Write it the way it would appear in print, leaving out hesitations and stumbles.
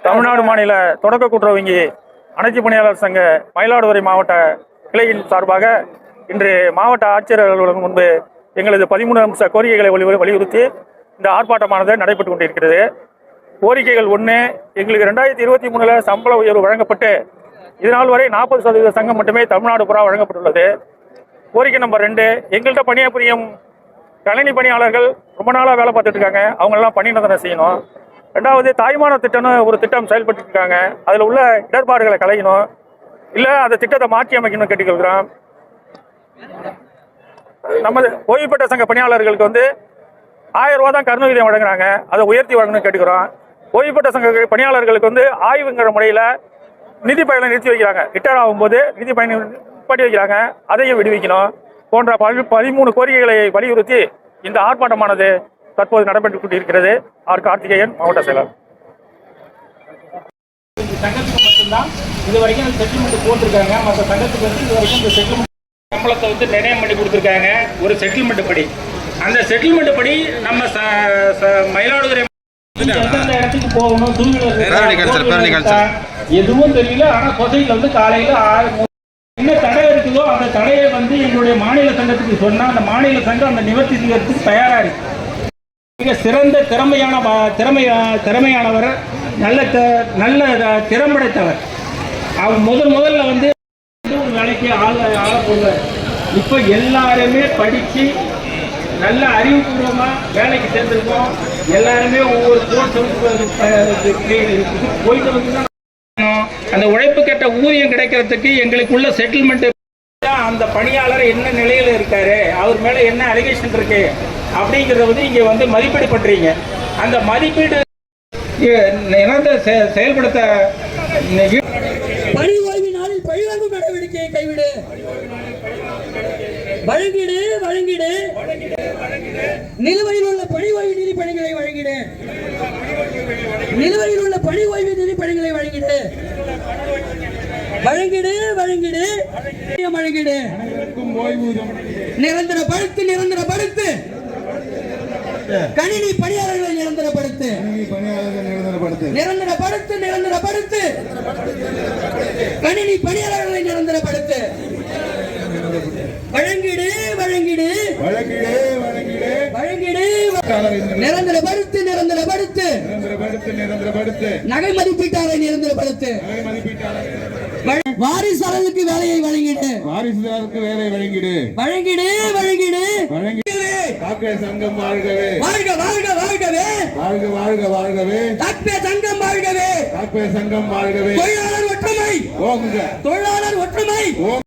தமிழ்நாடு மாநில தொடக்க கூட்டுறவு அனைத்து பணியாளர் சங்க மயிலாடுதுறை மாவட்ட கிளையின் சார்பாக இன்று மாவட்ட ஆட்சியர் அலுவலகம் முன்பு எங்களது 13 அம்ச கோரிக்கைகளை வலியுறுத்தி இந்த ஆர்ப்பாட்டமானது நடைபெற்றுக் கொண்டிருக்கிறது. கோரிக்கைகள் 1, எங்களுக்கு 2023 சம்பள உயர்வு வழங்கப்பட்டு இதனால் வரை 40% சங்கம் மட்டுமே தமிழ்நாடு புறா வழங்கப்பட்டுள்ளது. கோரிக்கை நம்பர் 2, எங்கள்கிட்ட பணியாற்றும் கணினி பணியாளர்கள் ரொம்ப நாளாக வேலை பார்த்துட்டு இருக்காங்க, அவங்களெல்லாம் பணி நிரந்தரம் செய்யணும். 2வது, தாய்மான திட்டம்னு ஒரு திட்டம் செயல்பட்டு இருக்காங்க, அதில் உள்ள இடர்பாடுகளை களையணும், இல்லை அந்த திட்டத்தை மாற்றி அமைக்கணும்னு கேட்டுக்கிறோம். நமது ஓய்வு பெற்ற சங்க பணியாளர்களுக்கு 1000 ரூபா தான் கருணை வழங்குறாங்க, அதை உயர்த்தி வழங்கணும்னு கேட்டுக்கிறோம். ஓய்வு பெற்ற சங்க பணியாளர்களுக்கு ஆய்வுங்கிற முறையில் நிதி பயனை நிறுத்தி வைக்கிறாங்க, ரிட்டையர் ஆகும்போது நிதி பயனை நிப்பாட்டி வைக்கிறாங்க, அதையும் விடுவிக்கணும் போன்ற 13 கோரிக்கைகளை வலியுறுத்தி இந்த ஆர்ப்பாட்டமானது தற்போது நடைபெற்றுக் கொண்டிருக்கிறது. ஆர் கார்த்திகேயன், மாவட்ட செயலர். சங்கத்துக்கு மட்டும்தான் இது வரைக்கும் செட்டில்மெண்ட் போட்டிருக்காங்க. மற்ற சங்கத்துக்கு இது வரைக்கும் இந்த செட்டில்மெண்ட் சம்பளத்தை நிர்ணயம் பண்ணி கொடுத்துருக்காங்க ஒரு செட்டில்மெண்ட் படி. அந்த செட்டில்மெண்ட் படி நம்ம மயிலாடுதுறை எந்தெந்த இடத்துக்கு போகணும், எதுவும் தெரியல. ஆனால் சொசைட்டியில் காலையில் என்ன தடை இருக்குதோ அந்த தடையை எங்களுடைய மாநில சங்கத்துக்கு சொன்னால் அந்த மாநில சங்கம் அந்த நிவர்த்தி செய்யறதுக்கு தயாராக இருக்கு. மிக சிறந்த திறமையானவர், நல்ல திறம்படைத்தவர். அவர் முதல்ல ஒரு வேலைக்கு ஆள போவார். இப்போ எல்லாருமே படித்து நல்ல அறிவுபூர்வமாக வேலைக்கு சேர்ந்துருக்கோம். எல்லாருமே ஒவ்வொரு போயிட்டு வந்து அந்த உழைப்பு கேட்ட ஊதியம் கிடைக்கிறதுக்கு எங்களுக்குள்ள செட்டில்மெண்ட், அந்த பணியாளர் என்ன நிலையில் இருக்காரு, அவர் மேலே என்ன அலிகேஷன் இருக்கு அப்படிங்கிறத இங்கே மதிப்பீடு பண்றீங்க. அந்த மதிப்பீடு செயல்படுத்த பணி ஓய்வு நாளில் பழிவாங்கும் நடவடிக்கையை கைவிடு. வழங்கிடு நிலுவையில் உள்ள பணி ஓய்வு நிதி பணிகளை வழங்கிடு. நிலுவையில் உள்ள பணி ஓய்வு நிதி பணிகளை வழங்கிடு. நிரந்தரப்படுத்து கணினி பணியாளர்களை நிரந்தரப்படுத்து. கணினி பணியாளர்களை நிரந்தரப்படுத்து. வழங்கிடு நிரந்தரப்படுத்து. நகை மதிப்பீட்டாளரை நிரந்தரப்படுத்து. வாரிசாளர்களுக்கு வேலையை வழங்கிடு. சங்கம் வாழ்கவே. சங்கம் வாழ்கவே. தொழிலாளர் ஒற்றுமை.